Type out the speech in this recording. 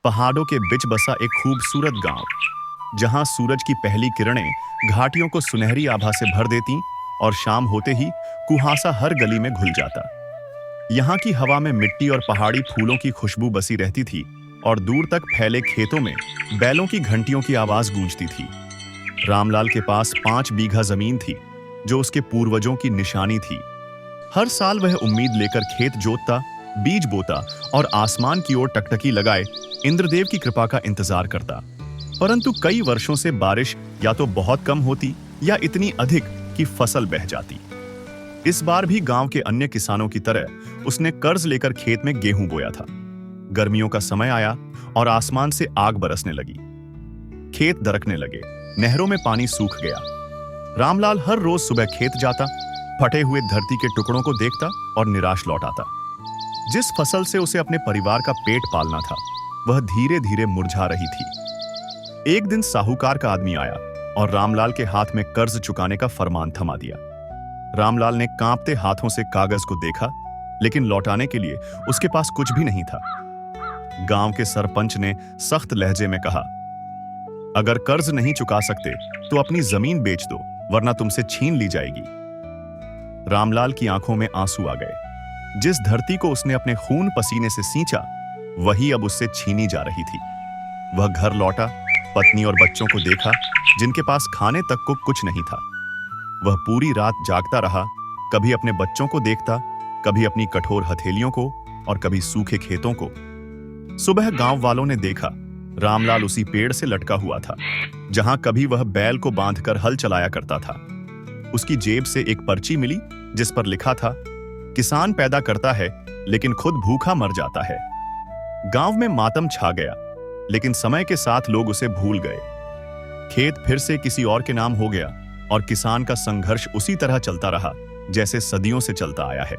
पहाड़ों के बीच बसा एक खूबसूरत गांव, जहां सूरज की पहली किरणें घाटियों को सुनहरी आभा से भर देती और शाम होते ही कुहासा हर गली में घुल जाता। यहाँ की हवा में मिट्टी और पहाड़ी फूलों की खुशबू बसी रहती थी और दूर तक फैले खेतों में बैलों की घंटियों की आवाज गूंजती थी। रामलाल के पास 5 बीघा जमीन थी, जो उसके पूर्वजों की निशानी थी। हर साल वह उम्मीद लेकर खेत जोतता, बीज बोता और आसमान की ओर टकटकी लगाए इंद्रदेव की कृपा का इंतजार करता। परंतु कई वर्षों से बारिश या तो बहुत कम होती या इतनी अधिक कि फसल बह जाती। इस बार भी गांव के अन्य किसानों की तरह उसने कर्ज लेकर खेत में गेहूं बोया था। गर्मियों का समय आया और आसमान से आग बरसने लगी। खेत दरकने लगे, नहरों में पानी सूख गया। रामलाल हर रोज सुबह खेत जाता, फटे हुए धरती के टुकड़ों को देखता और निराश लौट आता। जिस फसल से उसे अपने परिवार का पेट पालना था, वह धीरे धीरे मुरझा रही थी। एक दिन साहूकार का आदमी आया और रामलाल के हाथ में कर्ज चुकाने का फरमान थमा दिया। रामलाल ने कांपते हाथों से कागज को देखा, लेकिन लौटाने के लिए उसके पास कुछ भी नहीं था। गांव के सरपंच ने सख्त लहजे में कहा, अगर कर्ज नहीं चुका सकते तो अपनी जमीन बेच दो, वरना तुमसे छीन ली जाएगी। रामलाल की आंखों में आंसू आ गए। जिस धरती को उसने अपने खून पसीने से सींचा, वही अब उससे छीनी जा रही थी। वह घर लौटा, पत्नी और बच्चों को देखा, जिनके पास खाने तक को कुछ नहीं था। वह पूरी रात जागता रहा, कभी अपने बच्चों को देखता, कभी अपनी कठोर हथेलियों को और कभी सूखे खेतों को। सुबह गांव वालों ने देखा, रामलाल उसी पेड़ से लटका हुआ था, जहां कभी वह बैल को बांधकर हल चलाया करता था। उसकी जेब से एक पर्ची मिली, जिस पर लिखा था, किसान पैदा करता है लेकिन खुद भूखा मर जाता है। गांव में मातम छा गया, लेकिन समय के साथ लोग उसे भूल गए। खेत फिर से किसी और के नाम हो गया और किसान का संघर्ष उसी तरह चलता रहा जैसे सदियों से चलता आया है।